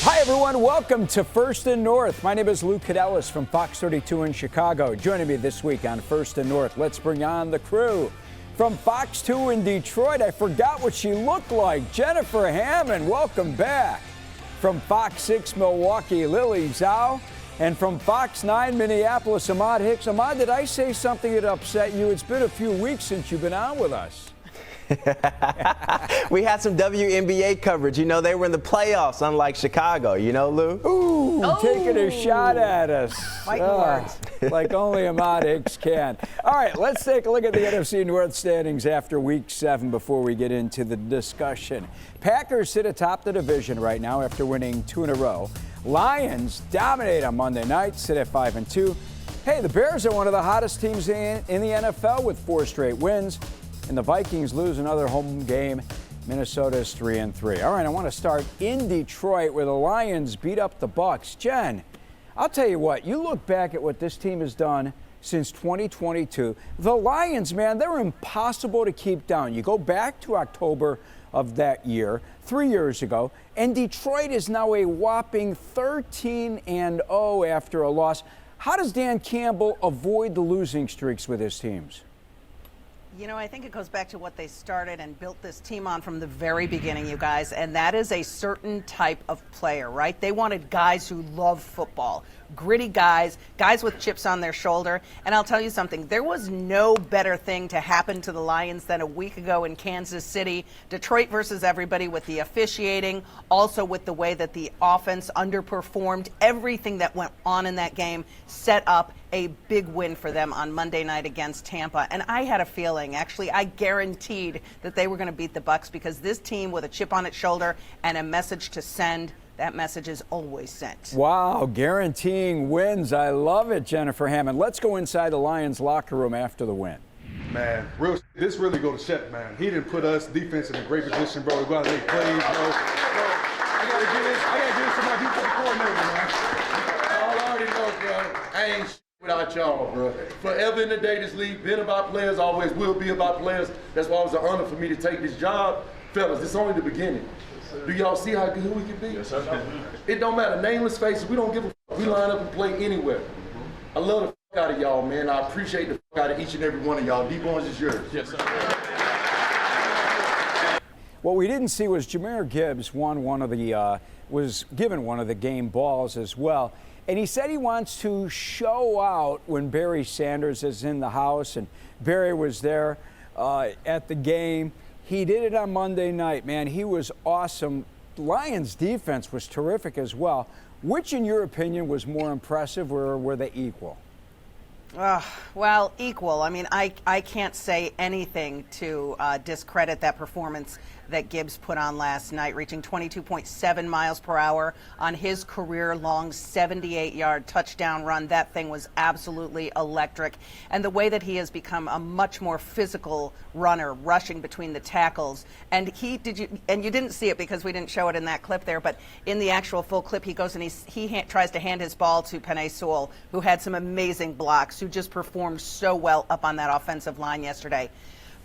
Hi, everyone. Welcome to First and North. My name is Lou Canellis from Fox 32 in Chicago. Joining me this week on First and North, let's bring on the crew. From Fox 2 in Detroit, I forgot what she looked like. Jennifer Hammond, welcome back. From Fox 6 Milwaukee, Lily Zhao. And from Fox 9 Minneapolis, Ahmad Hicks. Ahmad, did I say something that upset you? It's been a few weeks since you've been on with us. We had some WNBA coverage. You know, they were in the playoffs, unlike Chicago. You know, Lou? Ooh, taking a shot at us. Like only Ahmad Hicks can. All right, let's take a look at the NFC North standings after Week 7 before we get into the discussion. Packers sit atop the division right now after winning 2 in a row. Lions dominate on Monday night, sit at 5-2. Hey, the Bears are one of the hottest teams in the NFL with 4 straight wins. And the Vikings lose another home game. Minnesota's 3-3. All right, I want to start in Detroit where the Lions beat up the Bucs. Jen, I'll tell you what, you look back at what this team has done since 2022. The Lions, man, they're impossible to keep down. You go back to October of that year, 3 years ago, and Detroit is now a whopping 13-0 after a loss. How does Dan Campbell avoid the losing streaks with his teams? You know, I think it goes back to what they started and built this team on from the very beginning, you guys, and that is a certain type of player, right? They wanted guys who love football, gritty guys, guys with chips on their shoulder. And I'll tell you something, there was no better thing to happen to the Lions than a week ago in Kansas City. Detroit versus everybody with the officiating, also with the way that the offense underperformed. Everything that went on in that game set up a big win for them on Monday night against Tampa. And I had a feeling, actually, I guaranteed that they were going to beat the Bucs because this team with a chip on its shoulder and a message to send, that message is always sent. Wow, guaranteeing wins. I love it, Jennifer Hammond. Let's go inside the Lions locker room after the win. Man, this really go to Shep, man. He didn't put us defense in a great position, bro. We got to make plays, bro. I got to give this to my defensive coordinator, man. I already know, bro. I ain't shit without y'all, bro. Forever in the day, this league been about players, always will be about players. That's why it was an honor for me to take this job. Fellas, this is only the beginning. Do y'all see how good we can be? Yes, sir. It don't matter. Nameless faces, we don't give a fuck. We line up and play anywhere. I love the fuck out of y'all, man. I appreciate the fuck out of each and every one of y'all. D-Bones is yours. Yes, sir. What we didn't see was Jahmyr Gibbs was given one of the game balls as well. And he said he wants to show out when Barry Sanders is in the house. And Barry was there at the game. He did it on Monday night, man. He was awesome. Lions defense was terrific as well. Which, in your opinion, was more impressive, or were they equal? Well, equal. I mean, I can't say anything to discredit that performance that Gibbs put on last night, reaching 22.7 miles per hour on his career-long 78-yard touchdown run. That thing was absolutely electric. And the way that he has become a much more physical runner, rushing between the tackles. And you didn't see it because we didn't show it in that clip there, but in the actual full clip, he goes and he tries to hand his ball to Penei Sewell, who had some amazing blocks, who just performed so well up on that offensive line yesterday.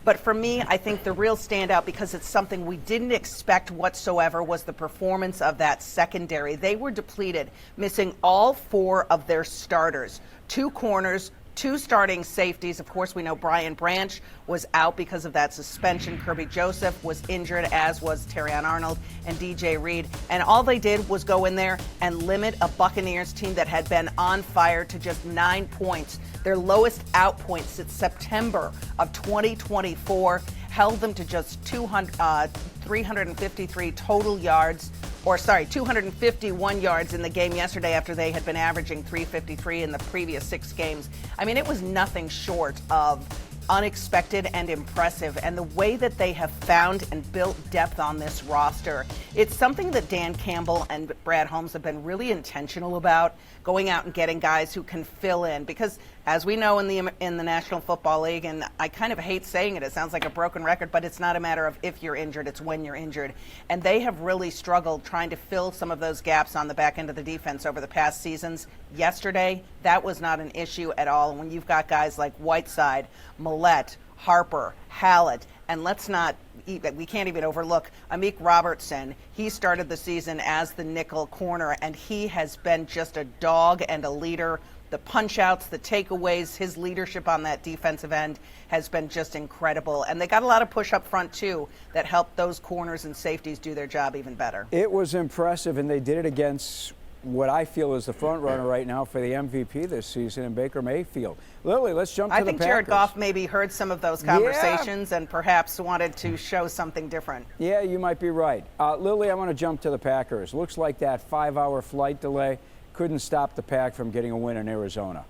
But for me, I think the real standout, because it's something we didn't expect whatsoever, was the performance of that secondary. They were depleted, missing all 4 of their starters, 2 corners, 2 starting safeties. Of course, we know Brian Branch was out because of that suspension. Kirby Joseph was injured, as was Terrion Arnold and DJ Reed. And all they did was go in there and limit a Buccaneers team that had been on fire to just 9 points. Their lowest out point since September of 2024, held them to just 353 total yards. 251 yards in the game yesterday after they had been averaging 353 in the previous 6 games. I mean, it was nothing short of unexpected and impressive. And the way that they have found and built depth on this roster, it's something that Dan Campbell and Brad Holmes have been really intentional about, going out and getting guys who can fill in. Because as we know in the National Football League, and I kind of hate saying it sounds like a broken record, but it's not a matter of if you're injured, it's when you're injured. And they have really struggled trying to fill some of those gaps on the back end of the defense over the past seasons. Yesterday, that was not an issue at all. When you've got guys like Whiteside, Millette, Harper, Hallett, and let's not we can't even overlook Amik Robertson. He started the season as the nickel corner, and he has been just a dog and a leader. The punch-outs, the takeaways, his leadership on that defensive end has been just incredible. And they got a lot of push up front, too, that helped those corners and safeties do their job even better. It was impressive, and they did it against what I feel is the front runner right now for the MVP this season in Baker Mayfield. Lily, let's jump to the Packers. I think Jared Goff maybe heard some of those conversations and perhaps wanted to show something different. Yeah, you might be right. Lily, I want to jump to the Packers. Looks like that 5-hour flight delay couldn't stop the Pack from getting a win in Arizona.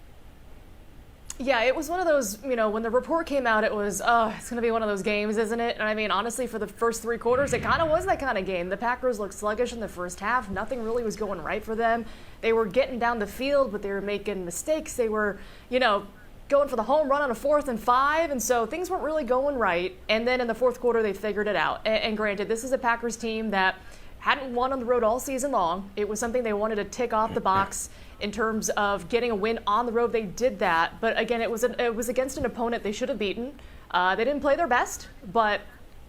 Yeah, it was one of those, when the report came out, it was, it's going to be one of those games, isn't it? And I mean, honestly, for the first 3 quarters, it kind of was that kind of game. The Packers looked sluggish in the first half. Nothing really was going right for them. They were getting down the field, but they were making mistakes. They were, going for the home run on a 4th and 5, and so things weren't really going right. And then in the 4th quarter, they figured it out. And granted, this is a Packers team that hadn't won on the road all season long. It was something they wanted to tick off the box in terms of getting a win on the road. They did that, but again, it was against an opponent they should have beaten. They didn't play their best, but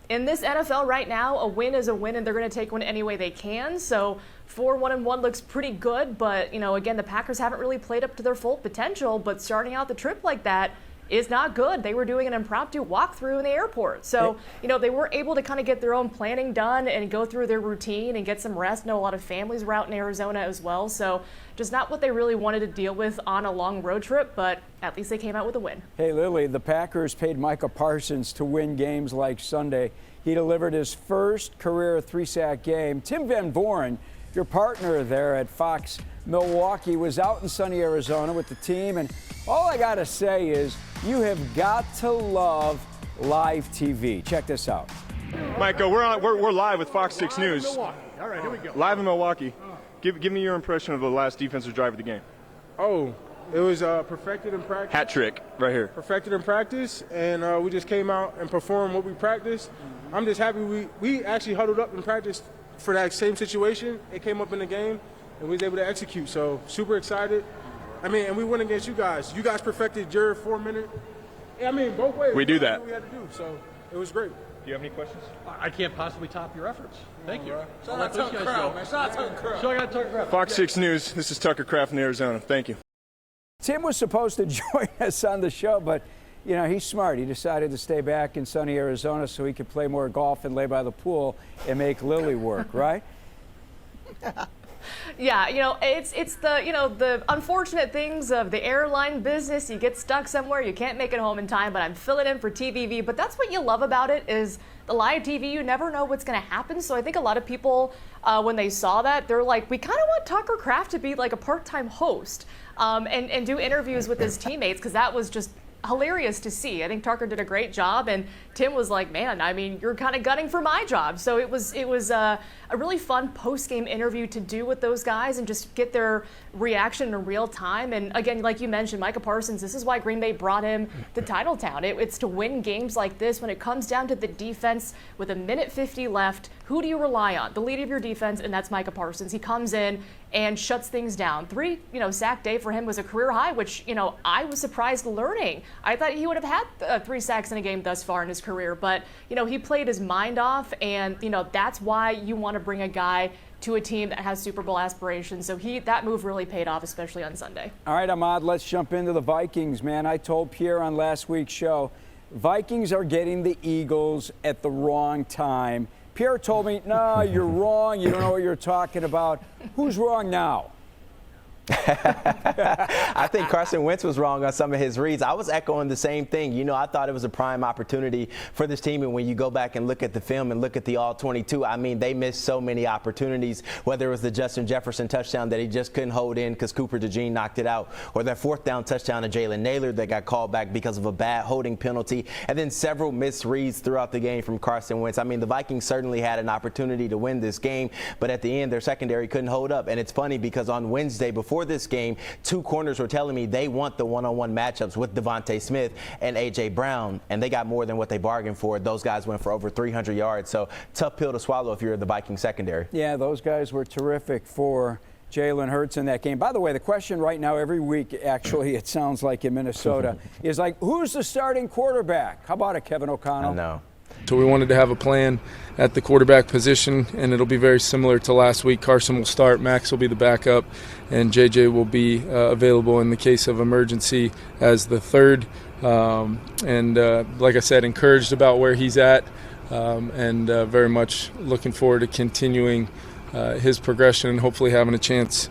in this NFL right now, a win is a win, and they're going to take one any way they can. So 4-1-1 looks pretty good, but again, the Packers haven't really played up to their full potential. But starting out the trip like that is not good. They were doing an impromptu walkthrough in the airport. So, they were able to kind of get their own planning done and go through their routine and get some rest. I know a lot of families were out in Arizona as well. So just not what they really wanted to deal with on a long road trip, but at least they came out with a win. Hey, Lily, the Packers paid Micah Parsons to win games like Sunday. He delivered his first career 3-sack game. Tim Van Voren, your partner there at Fox Milwaukee, was out in sunny Arizona with the team, and all I got to say is you have got to love live TV. Check this out. Micah, we're live with Fox 6 News. All right, here we go. Live in Milwaukee. Give me your impression of the last defensive drive of the game. Oh, it was perfected in practice. Hat trick right here. Perfected in practice, and we just came out and performed what we practiced. I'm just happy we actually huddled up in practice for that same situation. It came up in the game, and we was able to execute. So super excited. And we went against you guys. You guys perfected your 4-minute. Both ways. We do that. We had to do. So it was great. Do you have any questions? I can't possibly top your efforts. Thank you. Shout out to Kraft. So I got Tucker Kraft. Fox 6 News. This is Tucker Kraft in Arizona. Thank you. Tim was supposed to join us on the show, but he's smart. He decided to stay back in sunny Arizona so he could play more golf and lay by the pool and make Lily work, right? Yeah, it's the unfortunate things of the airline business. You get stuck somewhere, you can't make it home in time, but I'm filling in for TVV. But that's what you love about it is the live TV. You never know what's going to happen. So I think a lot of people, when they saw that, they're like, we kind of want Tucker Kraft to be like a part-time host and do interviews with his teammates, because that was just hilarious to see. I think Tucker did a great job, and Tim was like, man, you're kind of gunning for my job. So it was a really fun post-game interview to do with those guys and just get their reaction in real time. And again, like you mentioned, Micah Parsons, this is why Green Bay brought him to Titletown. It's to win games like this when it comes down to the defense with 1:50 left. Who do you rely on? The leader of your defense, and that's Micah Parsons. He comes in and shuts things down. 3, sack day for him was a career high, which, I was surprised learning. I thought he would have had 3 sacks in a game thus far in his career, but, he played his mind off, and, that's why you want to bring a guy to a team that has Super Bowl aspirations. So that move really paid off, especially on Sunday. All right, Ahmad, let's jump into the Vikings, man. I told Pierre on last week's show, Vikings are getting the Eagles at the wrong time. Pierre told me, no, you're wrong. You don't know what you're talking about. Who's wrong now? I think Carson Wentz was wrong on some of his reads. I was echoing the same thing. I thought it was a prime opportunity for this team. And when you go back and look at the film and look at the all-22, they missed so many opportunities, whether it was the Justin Jefferson touchdown that he just couldn't hold in because Cooper DeJean knocked it out, or that 4th down touchdown to Jalen Naylor that got called back because of a bad holding penalty, and then several missed reads throughout the game from Carson Wentz. The Vikings certainly had an opportunity to win this game, but at the end, their secondary couldn't hold up. And it's funny because on Wednesday, before this game, 2 corners were telling me they want the one-on-one matchups with Devontae Smith and A.J. Brown, and they got more than what they bargained for. Those guys went for over 300 yards, so tough pill to swallow if you're the Vikings secondary. Yeah, those guys were terrific for Jalen Hurts in that game. By the way, the question right now every week, actually, it sounds like in Minnesota, is like, who's the starting quarterback? How about it, Kevin O'Connell? I know. So we wanted to have a plan at the quarterback position, and it'll be very similar to last week. Carson will start, Max will be the backup, and JJ will be available in the case of emergency as the third. Like I said, encouraged about where he's at, and very much looking forward to continuing his progression and hopefully having a chance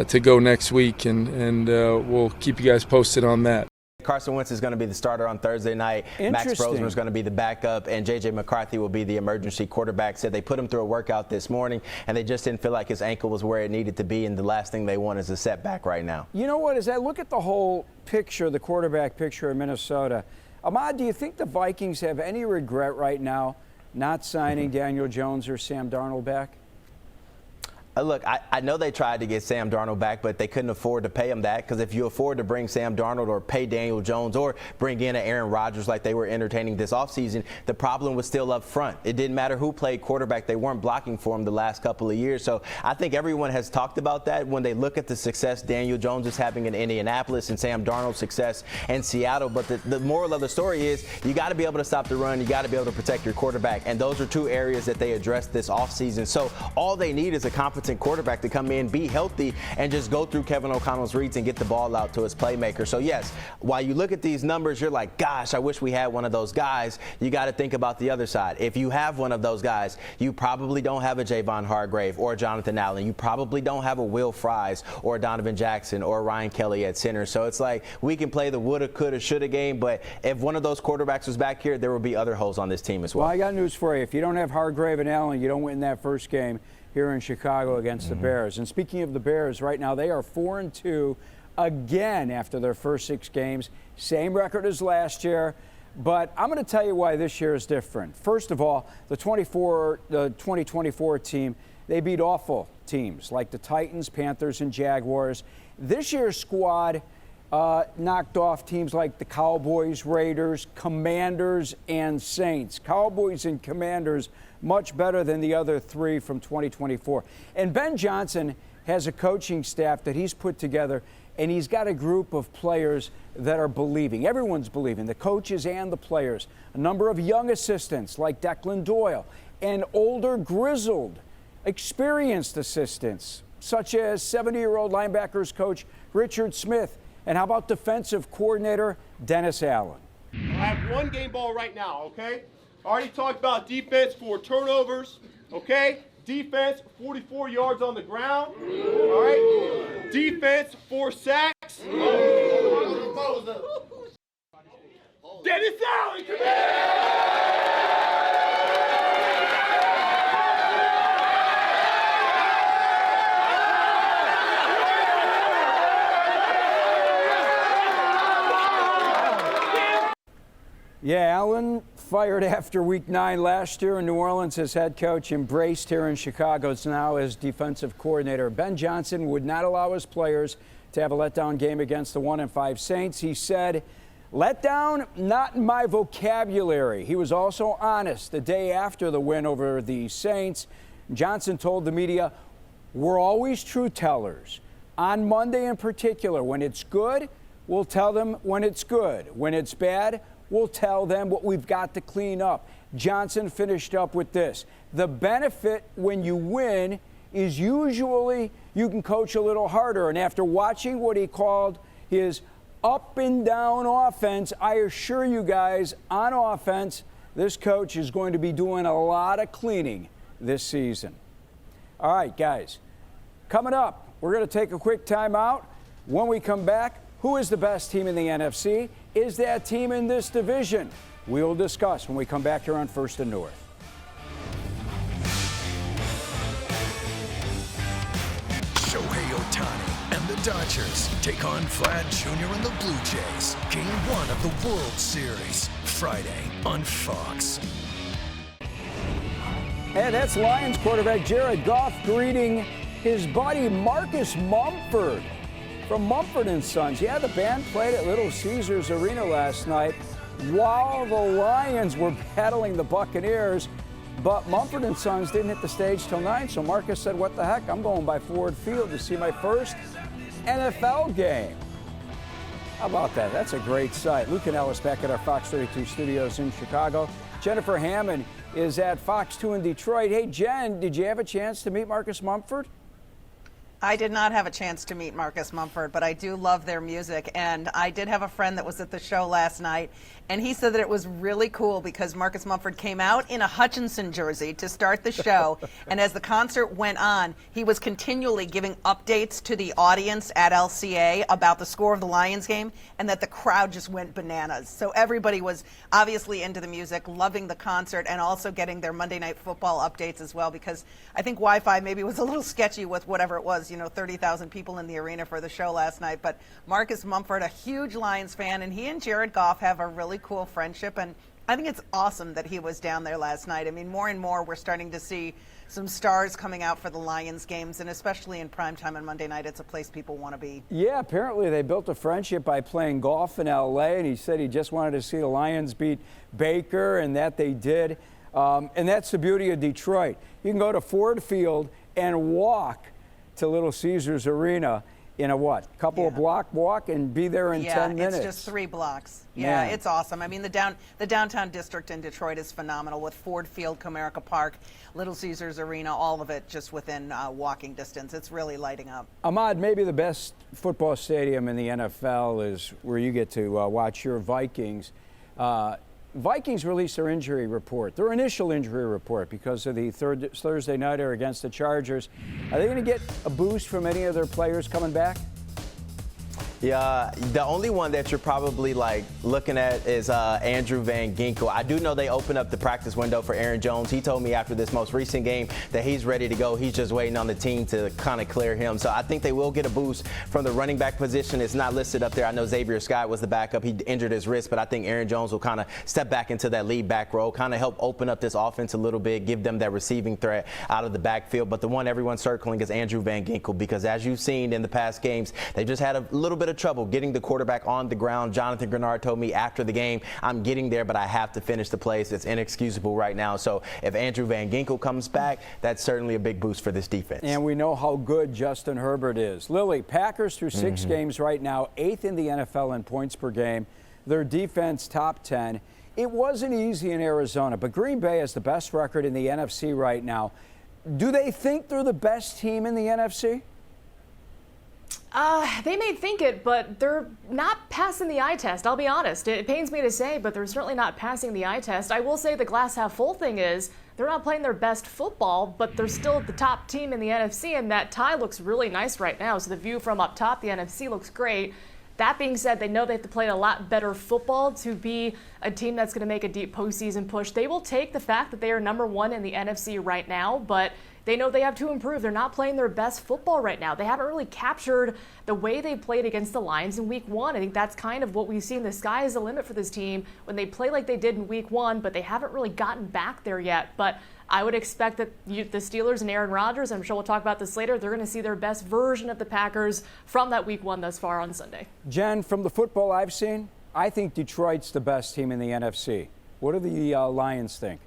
to go next week, and we'll keep you guys posted on that. Carson Wentz is going to be the starter on Thursday night. Max Brosmer is going to be the backup, and J.J. McCarthy will be the emergency quarterback. Said they put him through a workout this morning, and they just didn't feel like his ankle was where it needed to be, and the last thing they want is a setback right now. You know what, as I look at the whole picture, the quarterback picture of Minnesota, Ahmad, do you think the Vikings have any regret right now not signing Daniel Jones or Sam Darnold back? Look, I know they tried to get Sam Darnold back, but they couldn't afford to pay him that, because if you afford to bring Sam Darnold or pay Daniel Jones or bring in an Aaron Rodgers like they were entertaining this offseason, the problem was still up front. It didn't matter who played quarterback. They weren't blocking for him the last couple of years. So I think everyone has talked about that when they look at the success Daniel Jones is having in Indianapolis and Sam Darnold's success in Seattle. But the moral of the story is you got to be able to stop the run. You got to be able to protect your quarterback. And those are two areas that they addressed this offseason. So all they need is a competent quarterback to come in, be healthy, and just go through Kevin O'Connell's reads and get the ball out to his playmaker. So yes, while you look at these numbers, you're like, gosh, I wish we had one of those guys. You got to think about the other side. If you have one of those guys, you probably don't have a Javon Hargrave or a Jonathan Allen. You probably don't have a Will Fries or a Donovan Jackson or a Ryan Kelly at center. So it's like we can play the woulda, coulda, shoulda game, but if one of those quarterbacks was back here, there would be other holes on this team as well. Well, I got news for you. If you don't have Hargrave and Allen, you don't win that first game here in Chicago against the Bears. And speaking of the Bears, right now they are 4-2 again after their first 6 games. Same record as last year, but I'm going to tell you why this year is different. First of all, the 2024 team, they beat awful teams like the Titans, Panthers, and Jaguars. This year's squad knocked off teams like the Cowboys, Raiders, Commanders, and Saints. Cowboys and Commanders much better than the other 3 from 2024. And Ben Johnson has a coaching staff that he's put together, and he's got a group of players that are believing. Everyone's believing, the coaches and the players. A number of young assistants like Declan Doyle, and older, grizzled, experienced assistants such as 70-year-old linebackers coach Richard Smith. And how about defensive coordinator Dennis Allen? I have one game ball right now, okay? I already talked about defense, 4 turnovers, okay? Defense, 44 yards on the ground, all right? Defense, 4 sacks. Dennis Allen, come here! Yeah, Allen fired after Week 9 last year in New Orleans as head coach, embraced here in Chicago now as defensive coordinator. Ben Johnson would not allow his players to have a letdown game against the 1-5 Saints. He said, letdown, not in my vocabulary. He was also honest the day after the win over the Saints. Johnson told the media, we're always truth tellers. On Monday in particular, when it's good, we'll tell them when it's good. When it's bad, we'll tell them what we've got to clean up. Johnson finished up with this. The benefit when you win is usually you can coach a little harder. And after watching what he called his up and down offense, I assure you guys, on offense, this coach is going to be doing a lot of cleaning this season. All right, guys, coming up, we're going to take a quick timeout. When we come back, who is the best team in the NFC? Is that team in this division? We will discuss when we come back here on First and North. Shohei Ohtani and the Dodgers take on Vlad Jr. and the Blue Jays. Game 1 of the World Series, Friday on Fox. And that's Lions quarterback Jared Goff greeting his buddy Marcus Mumford from Mumford & Sons. Yeah, the band played at Little Caesars Arena last night while the Lions were battling the Buccaneers. But Mumford & Sons didn't hit the stage till 9, so Marcus said, what the heck, I'm going by Ford Field to see my first NFL game. How about that? That's a great sight. Lou Canellis back at our Fox 32 studios in Chicago. Jennifer Hammond is at Fox 2 in Detroit. Hey, Jen, did you have a chance to meet Marcus Mumford? I did not have a chance to meet Marcus Mumford, but I do love their music. And I did have a friend that was at the show last night, and he said that it was really cool because Marcus Mumford came out in a Hutchinson jersey to start the show. And as the concert went on, he was continually giving updates to the audience at LCA about the score of the Lions game, and that the crowd just went bananas. So everybody was obviously into the music, loving the concert, and also getting their Monday Night Football updates as well, because I think Wi-Fi maybe was a little sketchy with whatever it was, 30,000 people in the arena for the show last night. But Marcus Mumford, a huge Lions fan, and he and Jared Goff have a really cool friendship, and I think it's awesome that he was down there last night. I mean, more and more we're starting to see some stars coming out for the Lions games, and especially in primetime on Monday night, it's a place people want to be. Yeah, apparently they built a friendship by playing golf in L.A., and he said he just wanted to see the Lions beat Baker, and that they did. And that's the beauty of Detroit. You can go to Ford Field and walk to Little Caesars Arena in a couple of block walk and be there in 10 minutes. Yeah, it's just 3 blocks. Yeah, it's awesome. I mean, the downtown district in Detroit is phenomenal with Ford Field, Comerica Park, Little Caesars Arena, all of it just within walking distance. It's really lighting up. Ahmad, maybe the best football stadium in the NFL is where you get to watch your Vikings. Vikings released their injury report, their initial injury report, because of the Thursday nighter against the Chargers. Are they going to get a boost from any of their players coming back? Yeah, the only one that you're probably looking at is Andrew Van Ginkel. I do know they opened up the practice window for Aaron Jones. He told me after this most recent game that he's ready to go. He's just waiting on the team to kind of clear him. So I think they will get a boost from the running back position. It's not listed up there. I know Xavier Scott was the backup. He injured his wrist, but I think Aaron Jones will kind of step back into that lead back role, kind of help open up this offense a little bit, give them that receiving threat out of the backfield. But the one everyone's circling is Andrew Van Ginkel, because as you've seen in the past games, they've just had a little bit of trouble getting the quarterback on the ground. Jonathan Grenard told me after the game, I'm getting there, but I have to finish the plays. It's inexcusable right now. So if Andrew Van Ginkel comes back, that's certainly a big boost for this defense. And we know how good Justin Herbert is. Lily, Packers through 6 games right now, 8th in the NFL in points per game. Their defense top 10. It wasn't easy in Arizona, but Green Bay has the best record in the NFC right now. Do they think they're the best team in the NFC? They may think it, but they're not passing the eye test. I'll be honest. It pains me to say, but they're certainly not passing the eye test. I will say the glass half full thing is they're not playing their best football, but they're still the top team in the NFC, and that tie looks really nice right now. So the view from up top, the NFC looks great. That being said, they know they have to play a lot better football to be a team that's going to make a deep postseason push. They will take the fact that they are number 1 in the NFC right now, but they know they have to improve. They're not playing their best football right now. They haven't really captured the way they played against the Lions in week 1. I think that's kind of what we've seen. The sky is the limit for this team when they play like they did in week 1, but they haven't really gotten back there yet. But I would expect that the Steelers and Aaron Rodgers, I'm sure we'll talk about this later, they're going to see their best version of the Packers from that week 1 thus far on Sunday. Jen, from the football I've seen, I think Detroit's the best team in the NFC. What do the Lions think?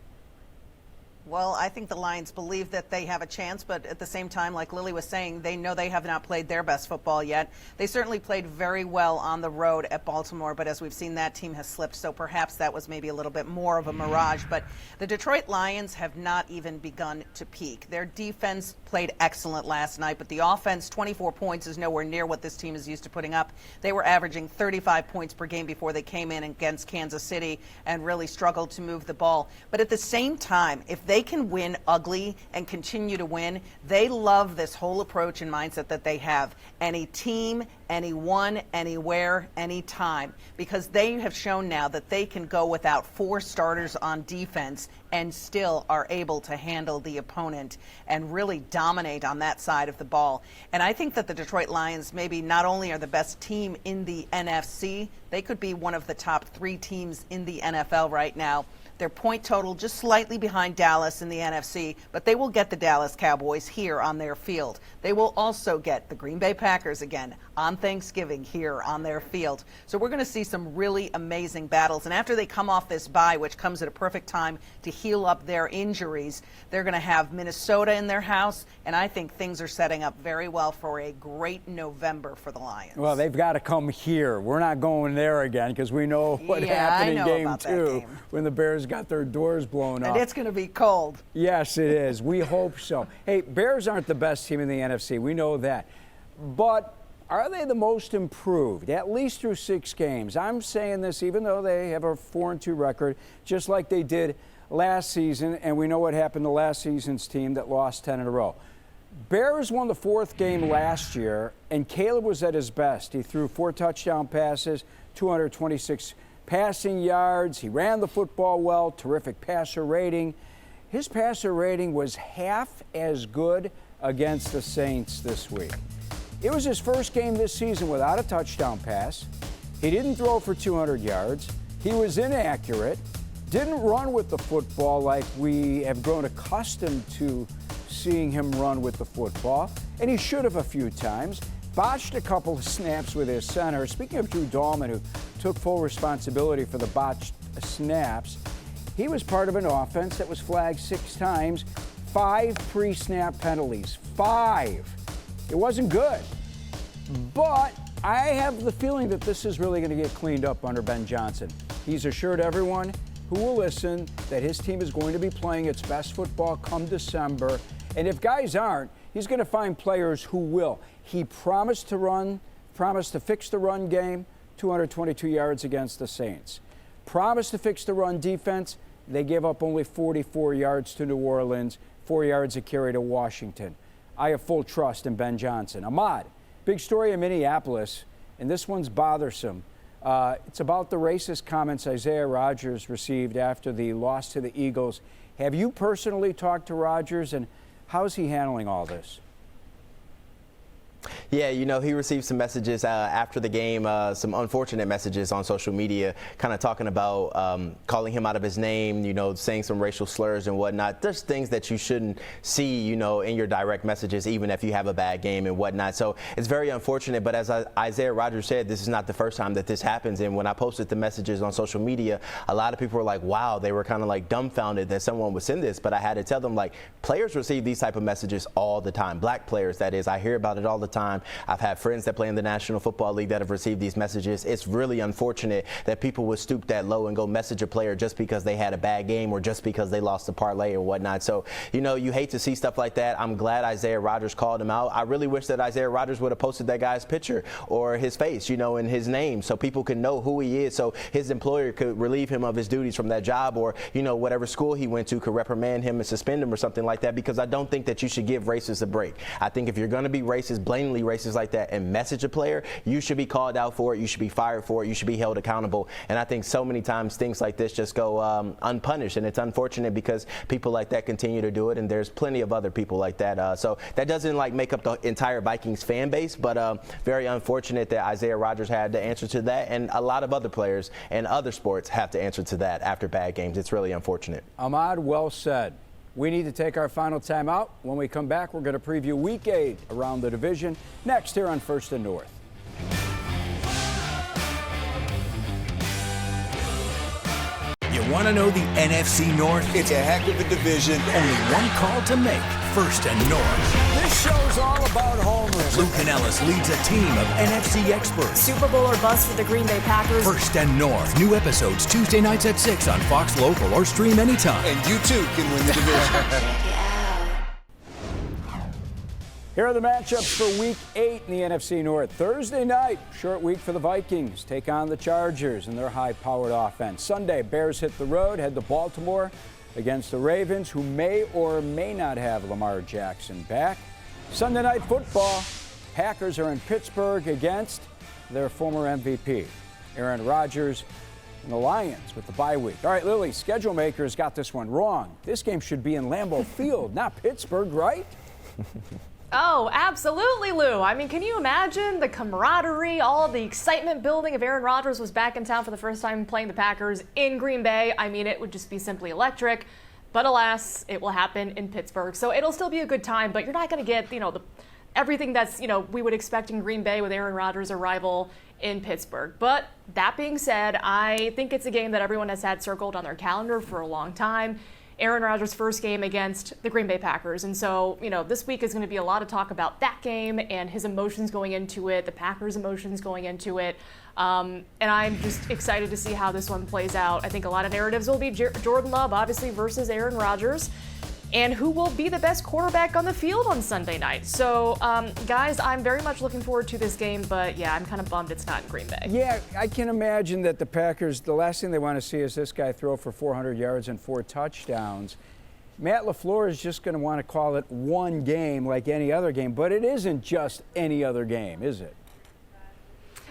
Well, I think the Lions believe that they have a chance, but at the same time, like Lily was saying, they know they have not played their best football yet. They certainly played very well on the road at Baltimore, but as we've seen, that team has slipped, so perhaps that was maybe a little bit more of a mirage. But the Detroit Lions have not even begun to peak. Their defense played excellent last night, but the offense, 24 points, is nowhere near what this team is used to putting up. They were averaging 35 points per game before they came in against Kansas City and really struggled to move the ball. But at the same time, if they can win ugly and continue to win, they love this whole approach and mindset that they have. Any team, anyone, anywhere, anytime. Because they have shown now that they can go without 4 starters on defense and still are able to handle the opponent and really dominate on that side of the ball. And I think that the Detroit Lions maybe not only are the best team in the NFC, they could be one of the top 3 teams in the NFL right now. Their point total just slightly behind Dallas in the NFC, but they will get the Dallas Cowboys here on their field. They will also get the Green Bay Packers again on Thanksgiving here on their field. So we're going to see some really amazing battles. And after they come off this bye, which comes at a perfect time to heal up their injuries, they're going to have Minnesota in their house, and I think things are setting up very well for a great November for the Lions. Well, they've got to come here. We're not going there again because we know what happened in game 2 when the Bears got their doors blown up. And it's going to be cold. Yes, it is. We hope so. Hey, Bears aren't the best team in the NFC. We know that. But are they the most improved, at least through 6 games? I'm saying this even though they have a 4-2 record, just like they did last season, and we know what happened to last season's team that lost 10 in a row. Bears won the 4th game last year, and Caleb was at his best. He threw 4 touchdown passes, 226 passing yards. He ran the football well, terrific passer rating. His passer rating was half as good against the Saints this week. It was his first game this season without a touchdown pass. He didn't throw for 200 yards. He was inaccurate, didn't run with the football like we have grown accustomed to seeing him run with the football, and he should have a few times. Botched a couple of snaps with his center. Speaking of Drew Dahlman, who took full responsibility for the botched snaps, he was part of an offense that was flagged 6 times, 5 pre-snap penalties. 5. It wasn't good. But I have the feeling that this is really going to get cleaned up under Ben Johnson. He's assured everyone who will listen that his team is going to be playing its best football come December. And if guys aren't, he's going to find players who will. He promised to fix the run game, 222 yards against the Saints. Promised to fix the run defense. They gave up only 44 yards to New Orleans, 4 yards a carry to Washington. I have full trust in Ben Johnson. Ahmad, big story in Minneapolis, and this one's bothersome. It's about the racist comments Isaiah Rodgers received after the loss to the Eagles. Have you personally talked to Rodgers, and how's he handling all this? Yeah, you know, he received some messages after the game, some unfortunate messages on social media, kind of talking about calling him out of his name, you know, saying some racial slurs and whatnot. There's things that you shouldn't see, you know, in your direct messages, even if you have a bad game and whatnot. So it's very unfortunate. But as Isaiah Rodgers said, this is not the first time that this happens. And when I posted the messages on social media, a lot of people were like, wow, they were kind of like dumbfounded that someone would send this. But I had to tell them, like, players receive these type of messages all the time. Black players, that is. I hear about it all the time. I've had friends that play in the National Football League that have received these messages. It's really unfortunate that people would stoop that low and go message a player just because they had a bad game or just because they lost a parlay or whatnot. So, you know, you hate to see stuff like that. I'm glad Isaiah Rodgers called him out. I really wish that Isaiah Rodgers would have posted that guy's picture or his face, you know, and his name so people can know who he is, so his employer could relieve him of his duties from that job, or, you know, whatever school he went to could reprimand him and suspend him or something like that, because I don't think that you should give racists a break. I think if you're going to be racist, blatantly racist like that, and message a player, you should be called out for it. You should be fired for it. You should be held accountable. And I think so many times things like this just go unpunished, and it's unfortunate because people like that continue to do it, and there's plenty of other people like that. So that doesn't like make up the entire Vikings fan base, but very unfortunate that Isaiah Rodgers had to answer to that, and a lot of other players and other sports have to answer to that after bad games. It's really unfortunate. Ahmad, well said. We need to take our final time out. When we come back, we're going to preview Week 8 around the division next here on First and North. You want to know the NFC North? It's a heck of a division. Only one call to make. First and North. This show's all about homers. Lou Canellis leads a team of NFC experts. Super Bowl or bust for the Green Bay Packers. First and North. New episodes Tuesday nights at 6 on Fox Local or stream anytime. And you too can win the division. Here are the matchups for Week 8 in the NFC North. Thursday night, short week for the Vikings. Take on the Chargers and their high-powered offense. Sunday, Bears hit the road, head to Baltimore against the Ravens, who may or may not have Lamar Jackson back. Sunday night football, Packers are in Pittsburgh against their former MVP, Aaron Rodgers, and the Lions with the bye week. All right, Lily, schedule makers got this one wrong. This game should be in Lambeau Field, not Pittsburgh, right? Oh, absolutely, Lou. I mean, can you imagine the camaraderie, all the excitement building if Aaron Rodgers was back in town for the first time playing the Packers in Green Bay? I mean, it would just be simply electric. But alas, it will happen in Pittsburgh. So it'll still be a good time, but you're not going to get, everything that's, we would expect in Green Bay with Aaron Rodgers' arrival in Pittsburgh. But that being said, I think it's a game that everyone has had circled on their calendar for a long time. Aaron Rodgers' first game against the Green Bay Packers. And so, this week is going to be a lot of talk about that game and his emotions going into it, the Packers' emotions going into it. And I'm just excited to see how this one plays out. I think a lot of narratives will be Jordan Love, obviously, versus Aaron Rodgers, and who will be the best quarterback on the field on Sunday night. So, guys, I'm very much looking forward to this game, but yeah, I'm kind of bummed it's not in Green Bay. Yeah, I can imagine that the Packers, the last thing they want to see is this guy throw for 400 yards and 4 touchdowns. Matt LaFleur is just going to want to call it one game like any other game, but it isn't just any other game, is it?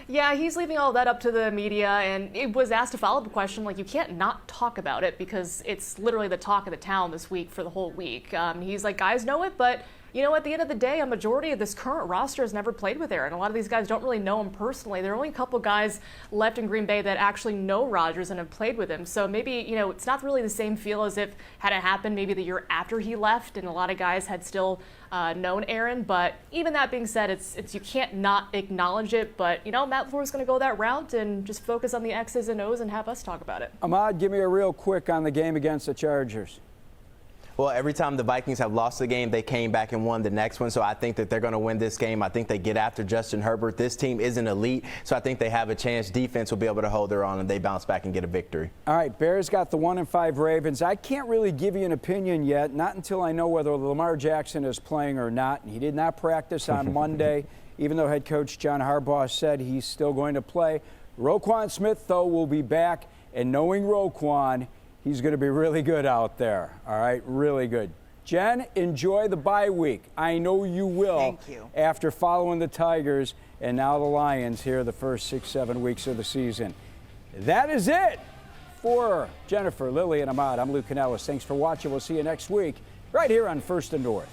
Yeah, he's leaving all that up to the media, and it was asked a follow-up question, like, you can't not talk about it because it's literally the talk of the town this week for the whole week. He's like, guys know it, but, at the end of the day, a majority of this current roster has never played with Aaron. A lot of these guys don't really know him personally. There are only a couple guys left in Green Bay that actually know Rodgers and have played with him. So maybe, it's not really the same feel as if had it happened maybe the year after he left and a lot of guys had still known Aaron. But even that being said, it's you can't not acknowledge it. But, Matt LaFleur is going to go that route and just focus on the X's and O's and have us talk about it. Ahmad, give me a real quick on the game against the Chargers. Well, every time the Vikings have lost the game, they came back and won the next one. So I think that they're going to win this game. I think they get after Justin Herbert. This team isn't elite, so I think they have a chance. Defense will be able to hold their own, and they bounce back and get a victory. All right, Bears got the 1-5 Ravens. I can't really give you an opinion yet, not until I know whether Lamar Jackson is playing or not. He did not practice on Monday, even though head coach John Harbaugh said he's still going to play. Roquan Smith, though, will be back, and knowing Roquan, he's going to be really good out there. All right, really good. Jen, enjoy the bye week. I know you will. Thank you. After following the Tigers and now the Lions here the first 6-7 weeks of the season. That is it for Jennifer, Lily, and Ahmad. I'm Lou Canellis. Thanks for watching. We'll see you next week right here on First and North.